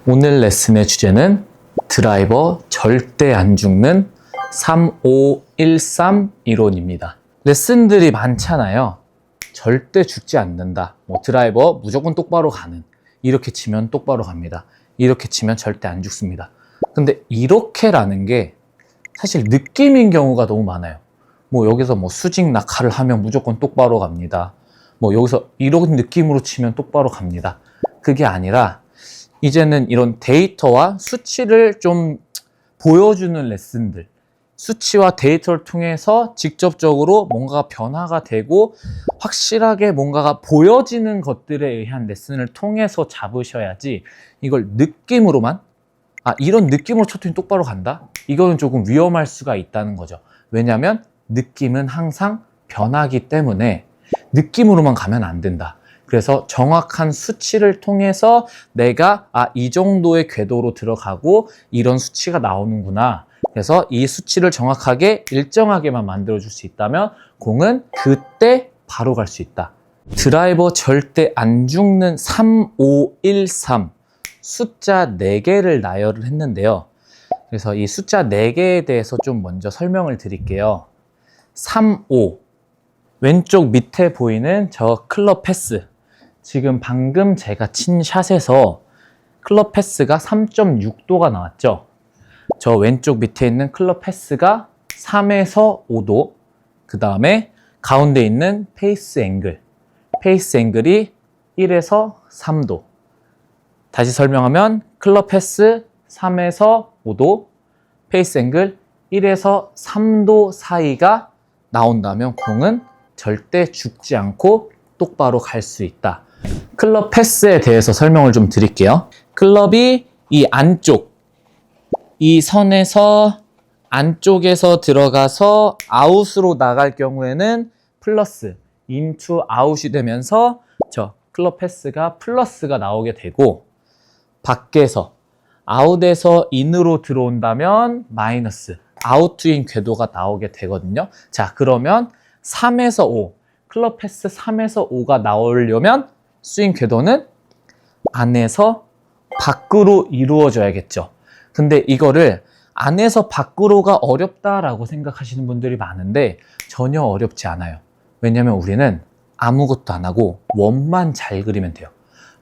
오늘 레슨의 주제는 드라이버 절대 안 죽는 3513 이론입니다. 레슨들이 많잖아요. 절대 죽지 않는다. 드라이버 무조건 똑바로 가는. 이렇게 치면 똑바로 갑니다. 이렇게 치면 절대 안 죽습니다. 근데 이렇게라는 게 사실 느낌인 경우가 너무 많아요. 여기서 수직 낙하를 하면 무조건 똑바로 갑니다. 여기서 이런 느낌으로 치면 똑바로 갑니다. 그게 아니라 이제는 이런 데이터와 수치를 좀 보여주는 레슨들, 수치와 데이터를 통해서 직접적으로 뭔가가 변화가 되고 확실하게 뭔가가 보여지는 것들에 의한 레슨을 통해서 잡으셔야지, 이걸 느낌으로만 이런 느낌으로 쳤더니 똑바로 간다? 이거는 조금 위험할 수가 있다는 거죠. 왜냐하면 느낌은 항상 변하기 때문에 느낌으로만 가면 안 된다. 그래서 정확한 수치를 통해서 내가 이 정도의 궤도로 들어가고 이런 수치가 나오는구나. 그래서 이 수치를 정확하게 일정하게만 만들어줄 수 있다면 공은 그때 바로 갈 수 있다. 드라이버 절대 안 죽는 3513 숫자 4개를 나열을 했는데요. 그래서 이 숫자 4개에 대해서 좀 먼저 설명을 드릴게요. 35 왼쪽 밑에 보이는 저 클럽 패스, 지금 방금 제가 친 샷에서 클럽 패스가 3.6도가 나왔죠. 저 왼쪽 밑에 있는 클럽 패스가 3에서 5도, 그 다음에 가운데 있는 페이스 앵글이 1에서 3도. 다시 설명하면 클럽 패스 3에서 5도, 페이스 앵글 1에서 3도 사이가 나온다면 공은 절대 죽지 않고 똑바로 갈 수 있다. 클럽 패스에 대해서 설명을 좀 드릴게요. 클럽이 이 안쪽, 이 선에서 안쪽에서 들어가서 아웃으로 나갈 경우에는 플러스, 인투 아웃이 되면서 저 클럽 패스가 플러스가 나오게 되고, 밖에서 아웃에서 인으로 들어온다면 마이너스, 아웃인 궤도가 나오게 되거든요. 자, 그러면 3에서 5, 클럽 패스 3에서 5가 나오려면 스윙 궤도는 안에서 밖으로 이루어져야겠죠. 근데 이거를 안에서 밖으로가 어렵다라고 생각하시는 분들이 많은데 전혀 어렵지 않아요. 왜냐면 우리는 아무것도 안 하고 원만 잘 그리면 돼요.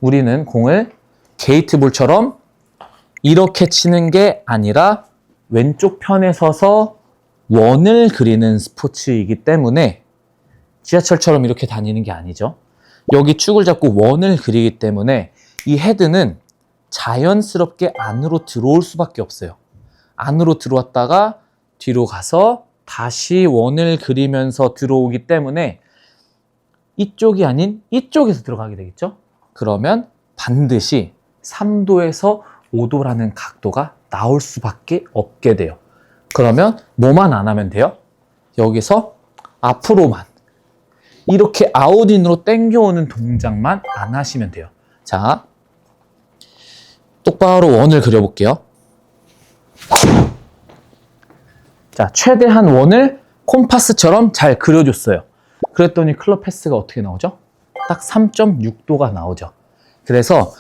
우리는 공을 게이트볼처럼 이렇게 치는 게 아니라 왼쪽 편에 서서 원을 그리는 스포츠이기 때문에, 지하철처럼 이렇게 다니는 게 아니죠. 여기 축을 잡고 원을 그리기 때문에 이 헤드는 자연스럽게 안으로 들어올 수밖에 없어요. 안으로 들어왔다가 뒤로 가서 다시 원을 그리면서 들어오기 때문에 이쪽이 아닌 이쪽에서 들어가게 되겠죠. 그러면 반드시 3도에서 5도라는 각도가 나올 수밖에 없게 돼요. 그러면 뭐만 안 하면 돼요? 여기서 앞으로만 이렇게 아웃인으로 당겨오는 동작만 안 하시면 돼요. 자, 똑바로 원을 그려볼게요. 자, 최대한 원을 콤파스처럼 잘 그려줬어요. 그랬더니 클럽 패스가 어떻게 나오죠? 딱 3.6도가 나오죠. 그래서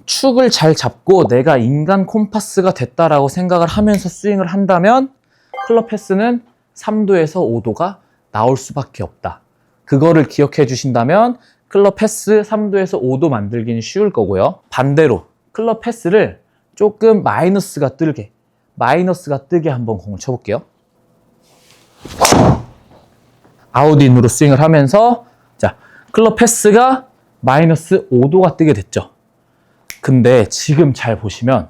축을 잘 잡고 내가 인간 콤파스가 됐다라고 생각을 하면서 스윙을 한다면 클럽 패스는 3도에서 5도가 나올 수밖에 없다. 그거를 기억해 주신다면 클럽 패스 3도에서 5도 만들기는 쉬울 거고요. 반대로 클럽 패스를 조금 마이너스가 뜨게 한번 공을 쳐볼게요. 아웃인으로 스윙을 하면서, 자, 클럽 패스가 마이너스 5도가 뜨게 됐죠. 근데 지금 잘 보시면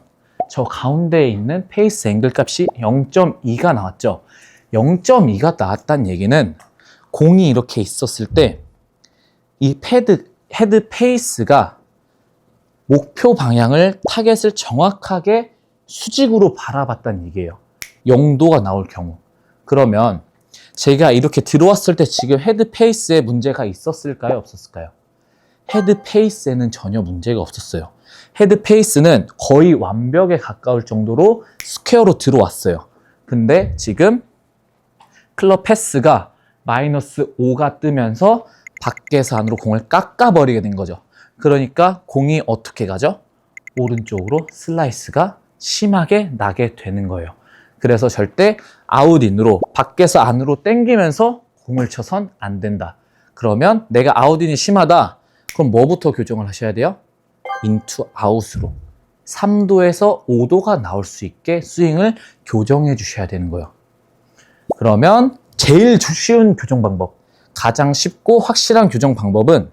저 가운데에 있는 페이스 앵글 값이 0.2가 나왔죠. 0.2가 나왔다는 얘기는 공이 이렇게 있었을 때 이 헤드 페이스가 목표 방향을, 타겟을 정확하게 수직으로 바라봤다는 얘기예요. 0도가 나올 경우. 그러면 제가 이렇게 들어왔을 때 지금 헤드 페이스에 문제가 있었을까요? 없었을까요? 헤드 페이스에는 전혀 문제가 없었어요. 헤드 페이스는 거의 완벽에 가까울 정도로 스퀘어로 들어왔어요. 근데 지금 클럽 패스가 마이너스 5가 뜨면서 밖에서 안으로 공을 깎아버리게 된 거죠. 그러니까 공이 어떻게 가죠? 오른쪽으로 슬라이스가 심하게 나게 되는 거예요. 그래서 절대 아웃인으로 밖에서 안으로 당기면서 공을 쳐선 안 된다. 그러면 내가 아웃인이 심하다. 그럼 뭐부터 교정을 하셔야 돼요? 인투 아웃으로 3도에서 5도가 나올 수 있게 스윙을 교정해 주셔야 되는 거예요. 그러면 제일 쉬운 교정 방법, 가장 쉽고 확실한 교정 방법은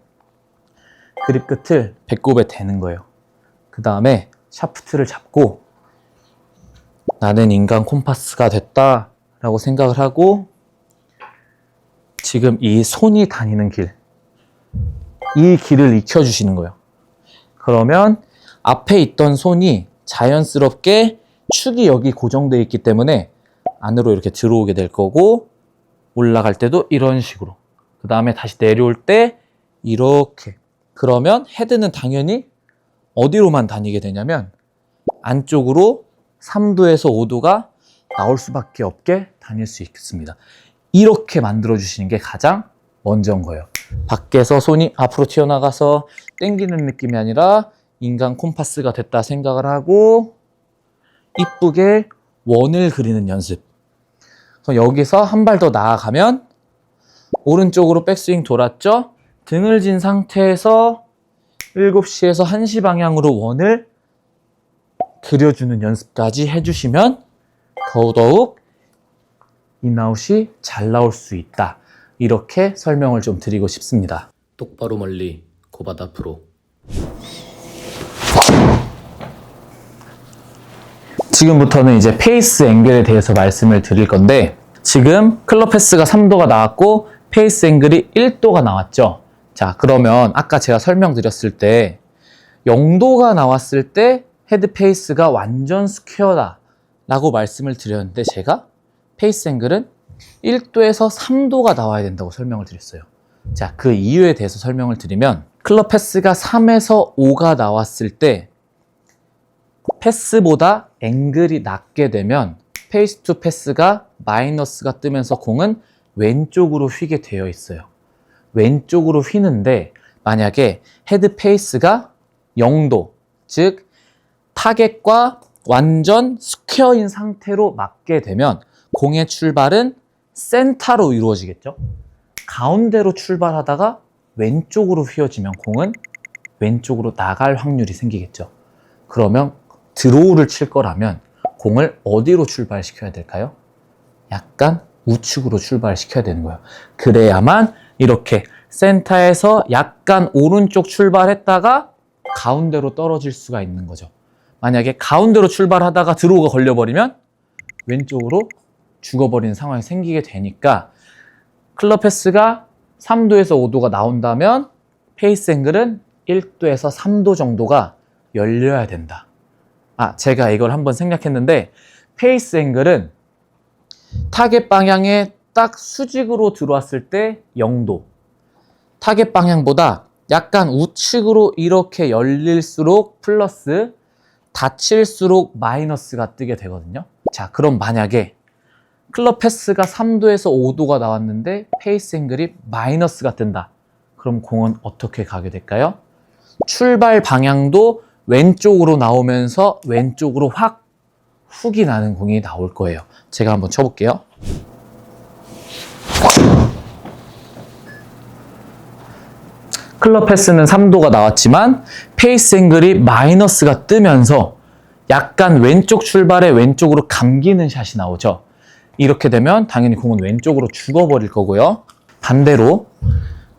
그립 끝을 배꼽에 대는 거예요. 그 다음에 샤프트를 잡고 나는 인간 콤파스가 됐다 라고 생각을 하고 지금 이 손이 다니는 길, 이 길을 익혀주시는 거예요. 그러면 앞에 있던 손이 자연스럽게 축이 여기 고정되어 있기 때문에 안으로 이렇게 들어오게 될 거고 올라갈 때도 이런 식으로, 그 다음에 다시 내려올 때 이렇게. 그러면 헤드는 당연히 어디로만 다니게 되냐면 안쪽으로 3도에서 5도가 나올 수밖에 없게 다닐 수 있습니다. 이렇게 만들어 주시는 게 가장 먼저인 거예요. 밖에서 손이 앞으로 튀어나가서 당기는 느낌이 아니라 인간 콤파스가 됐다 생각을 하고 이쁘게 원을 그리는 연습. 그래서 여기서 한 발 더 나아가면 오른쪽으로 백스윙 돌았죠? 등을 진 상태에서 7시에서 1시 방향으로 원을 그려주는 연습까지 해주시면 더더욱 인아웃이 잘 나올 수 있다. 이렇게 설명을 좀 드리고 싶습니다. 똑바로 멀리 고받 앞으로. 지금부터는 이제 페이스 앵글에 대해서 말씀을 드릴 건데 지금 클럽 패스가 3도가 나왔고 페이스 앵글이 1도가 나왔죠. 자, 그러면 아까 제가 설명드렸을 때 0도가 나왔을 때 헤드 페이스가 완전 스퀘어다 라고 말씀을 드렸는데 제가 페이스 앵글은 1도에서 3도가 나와야 된다고 설명을 드렸어요. 자, 그 이유에 대해서 설명을 드리면 클럽 패스가 3에서 5가 나왔을 때 패스보다 앵글이 낮게 되면 페이스 투 패스가 마이너스가 뜨면서 공은 왼쪽으로 휘게 되어 있어요. 왼쪽으로 휘는데 만약에 헤드 페이스가 0도, 즉 타겟과 완전 스퀘어인 상태로 맞게 되면 공의 출발은 센터로 이루어지겠죠. 가운데로 출발하다가 왼쪽으로 휘어지면 공은 왼쪽으로 나갈 확률이 생기겠죠. 그러면 드로우를 칠 거라면 공을 어디로 출발시켜야 될까요? 약간 우측으로 출발시켜야 되는 거예요. 그래야만 이렇게 센터에서 약간 오른쪽 출발했다가 가운데로 떨어질 수가 있는 거죠. 만약에 가운데로 출발하다가 드로우가 걸려버리면 왼쪽으로 죽어버리는 상황이 생기게 되니까 클럽 패스가 3도에서 5도가 나온다면 페이스 앵글은 1도에서 3도 정도가 열려야 된다. 제가 이걸 한번 생략했는데 페이스 앵글은 타겟 방향에 딱 수직으로 들어왔을 때 0도, 타겟 방향보다 약간 우측으로 이렇게 열릴수록 플러스, 닫힐수록 마이너스가 뜨게 되거든요. 자, 그럼 만약에 클럽 패스가 3도에서 5도가 나왔는데 페이스 앵글이 마이너스가 뜬다. 그럼 공은 어떻게 가게 될까요? 출발 방향도 왼쪽으로 나오면서 왼쪽으로 확 훅이 나는 공이 나올 거예요. 제가 한번 쳐볼게요. 클럽 패스는 3도가 나왔지만 페이스 앵글이 마이너스가 뜨면서 약간 왼쪽 출발에 왼쪽으로 감기는 샷이 나오죠. 이렇게 되면 당연히 공은 왼쪽으로 죽어버릴 거고요. 반대로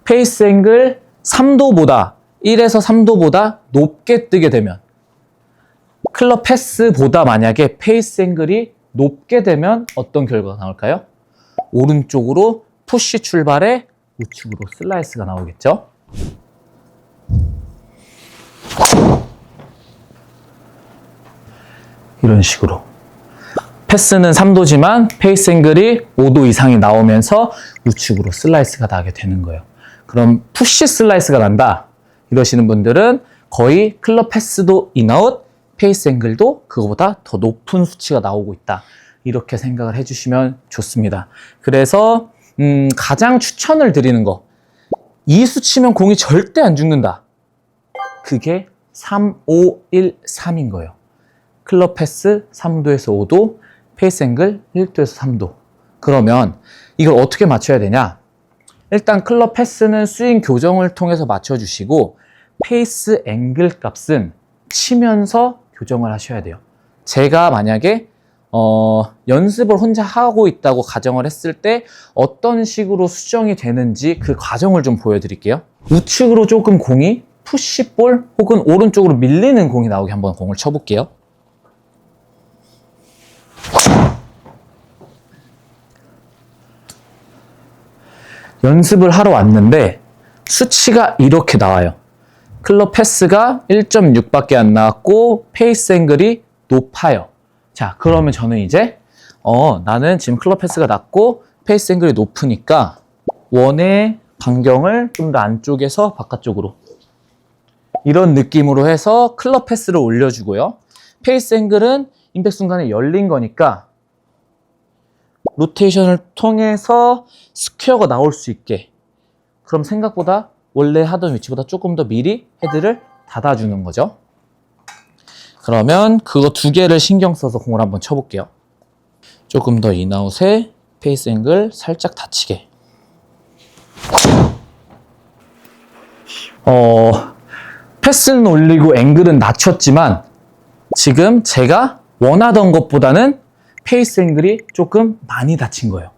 페이스 앵글 3도보다 1에서 3도보다 높게 뜨게 되면 클럽 패스보다 만약에 페이스 앵글이 높게 되면 어떤 결과가 나올까요? 오른쪽으로 푸시 출발에 우측으로 슬라이스가 나오겠죠. 이런 식으로 패스는 3도지만 페이스 앵글이 5도 이상이 나오면서 우측으로 슬라이스가 나게 되는 거예요. 그럼 푸시 슬라이스가 난다 이러시는 분들은 거의 클럽 패스도 인아웃, 페이스 앵글도 그거보다 더 높은 수치가 나오고 있다. 이렇게 생각을 해주시면 좋습니다. 그래서 가장 추천을 드리는 거, 이 수치면 공이 절대 안 죽는다. 그게 3, 5, 1, 3인 거예요. 클럽 패스 3도에서 5도, 페이스 앵글 1도에서 3도. 그러면 이걸 어떻게 맞춰야 되냐? 일단 클럽 패스는 스윙 교정을 통해서 맞춰주시고 페이스 앵글 값은 치면서 교정을 하셔야 돼요. 제가 만약에 연습을 혼자 하고 있다고 가정을 했을 때 어떤 식으로 수정이 되는지 그 과정을 좀 보여드릴게요. 우측으로 조금 공이 푸시볼 혹은 오른쪽으로 밀리는 공이 나오게 한번 공을 쳐볼게요. 연습을 하러 왔는데 수치가 이렇게 나와요. 클럽 패스가 1.6밖에 안 나왔고 페이스 앵글이 높아요. 자, 그러면 저는 이제 나는 지금 클럽 패스가 낮고 페이스 앵글이 높으니까 원의 반경을 좀 더 안쪽에서 바깥쪽으로 이런 느낌으로 해서 클럽 패스를 올려주고요. 페이스 앵글은 임팩트 순간에 열린 거니까 로테이션을 통해서 스퀘어가 나올 수 있게, 그럼 생각보다 원래 하던 위치보다 조금 더 미리 헤드를 닫아주는 거죠. 그러면 그거 두 개를 신경 써서 공을 한번 쳐볼게요. 조금 더 인아웃에 페이스 앵글 살짝 닫히게. 패스는 올리고 앵글은 낮췄지만 지금 제가 원하던 것보다는 페이스 앵글이 조금 많이 닫힌 거예요.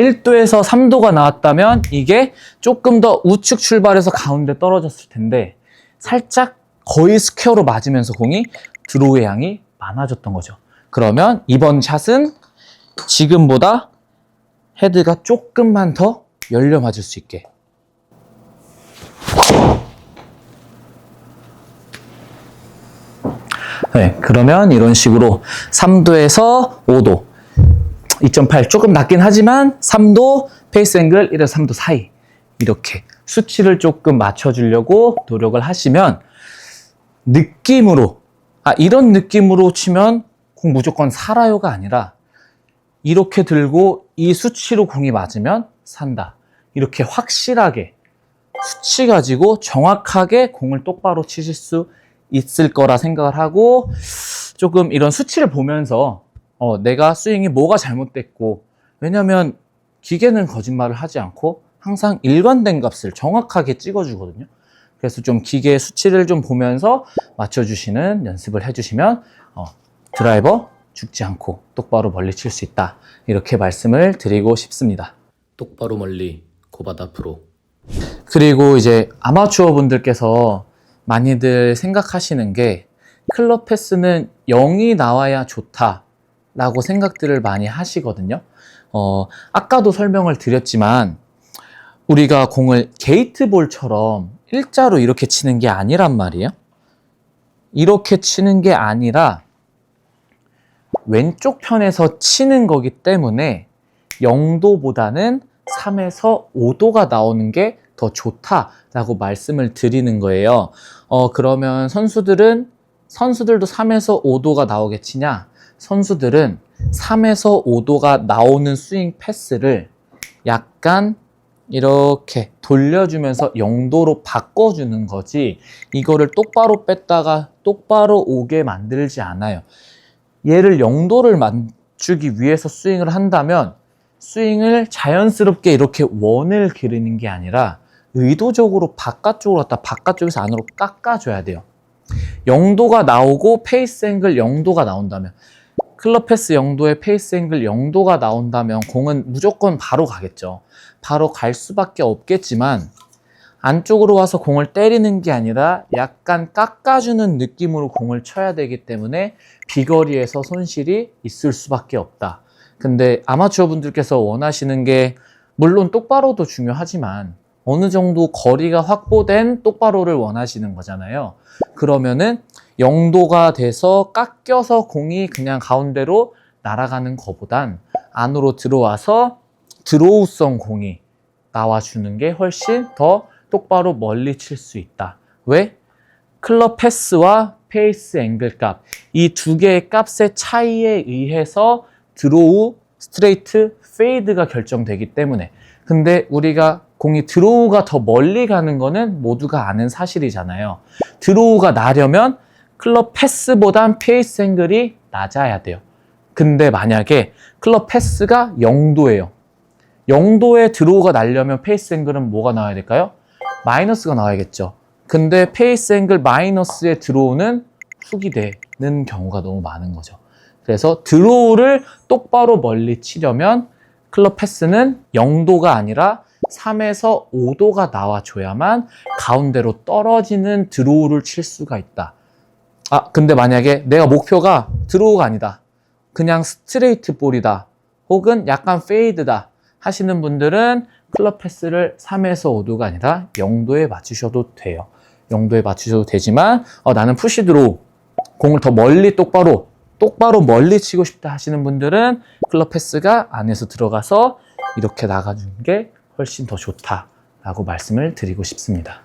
1도에서 3도가 나왔다면 이게 조금 더 우측 출발해서 가운데 떨어졌을 텐데 살짝 거의 스퀘어로 맞으면서 공이 드로우의 양이 많아졌던 거죠. 그러면 이번 샷은 지금보다 헤드가 조금만 더 열려 맞을 수 있게. 네, 그러면 이런 식으로 3도에서 5도, 2.8 조금 낮긴 하지만 3도, 페이스 앵글 1에서 3도 사이 이렇게 수치를 조금 맞춰주려고 노력을 하시면 느낌으로, 이런 느낌으로 치면 공 무조건 살아요가 아니라 이렇게 들고 이 수치로 공이 맞으면 산다. 이렇게 확실하게 수치 가지고 정확하게 공을 똑바로 치실 수 있을 거라 생각을 하고 조금 이런 수치를 보면서 내가 스윙이 뭐가 잘못됐고, 왜냐면 기계는 거짓말을 하지 않고 항상 일관된 값을 정확하게 찍어주거든요. 그래서 좀 기계의 수치를 좀 보면서 맞춰주시는 연습을 해주시면 드라이버 죽지 않고 똑바로 멀리 칠 수 있다. 이렇게 말씀을 드리고 싶습니다. 똑바로 멀리 고바다 프로. 그리고 이제 아마추어 분들께서 많이들 생각하시는 게 클럽 패스는 0이 나와야 좋다 라고 생각들을 많이 하시거든요. 아까도 설명을 드렸지만 우리가 공을 게이트볼처럼 일자로 이렇게 치는 게 아니란 말이에요. 이렇게 치는 게 아니라 왼쪽 편에서 치는 거기 때문에 0도보다는 3에서 5도가 나오는 게 더 좋다라고 말씀을 드리는 거예요. 그러면 선수들도 3에서 5도가 나오게 치냐? 선수들은 3에서 5도가 나오는 스윙 패스를 약간 이렇게 돌려주면서 0도로 바꿔주는 거지, 이거를 똑바로 뺐다가 똑바로 오게 만들지 않아요. 얘를 0도를 맞추기 위해서 스윙을 한다면 스윙을 자연스럽게 이렇게 원을 그리는 게 아니라 의도적으로 바깥쪽으로 갔다 바깥쪽에서 안으로 깎아줘야 돼요. 0도가 나오고 페이스 앵글 0도가 나온다면, 클럽 패스 0도에 페이스 앵글 0도가 나온다면 공은 무조건 바로 가겠죠. 바로 갈 수밖에 없겠지만 안쪽으로 와서 공을 때리는 게 아니라 약간 깎아주는 느낌으로 공을 쳐야 되기 때문에 비거리에서 손실이 있을 수밖에 없다. 근데 아마추어 분들께서 원하시는 게 물론 똑바로도 중요하지만 어느 정도 거리가 확보된 똑바로를 원하시는 거잖아요. 그러면은 0도가 돼서 깎여서 공이 그냥 가운데로 날아가는 것보단 안으로 들어와서 드로우성 공이 나와주는 게 훨씬 더 똑바로 멀리 칠 수 있다. 왜? 클럽 패스와 페이스 앵글 값, 이 두 개의 값의 차이에 의해서 드로우, 스트레이트, 페이드가 결정되기 때문에. 근데 우리가 공이 드로우가 더 멀리 가는 거는 모두가 아는 사실이잖아요. 드로우가 나려면 클럽 패스보단 페이스 앵글이 낮아야 돼요. 근데 만약에 클럽 패스가 0도예요. 0도에 드로우가 나려면 페이스 앵글은 뭐가 나와야 될까요? 마이너스가 나와야겠죠. 근데 페이스 앵글 마이너스의 드로우는 훅이 되는 경우가 너무 많은 거죠. 그래서 드로우를 똑바로 멀리 치려면 클럽 패스는 0도가 아니라 3에서 5도가 나와줘야만 가운데로 떨어지는 드로우를 칠 수가 있다. 근데 만약에 내가 목표가 드로우가 아니다. 그냥 스트레이트 볼이다. 혹은 약간 페이드다. 하시는 분들은 클럽 패스를 3에서 5도가 아니라 0도에 맞추셔도 돼요. 0도에 맞추셔도 되지만 나는 푸시 드로우, 공을 더 멀리 똑바로 멀리 치고 싶다 하시는 분들은 클럽 패스가 안에서 들어가서 이렇게 나가주는 게 훨씬 더 좋다라고 말씀을 드리고 싶습니다.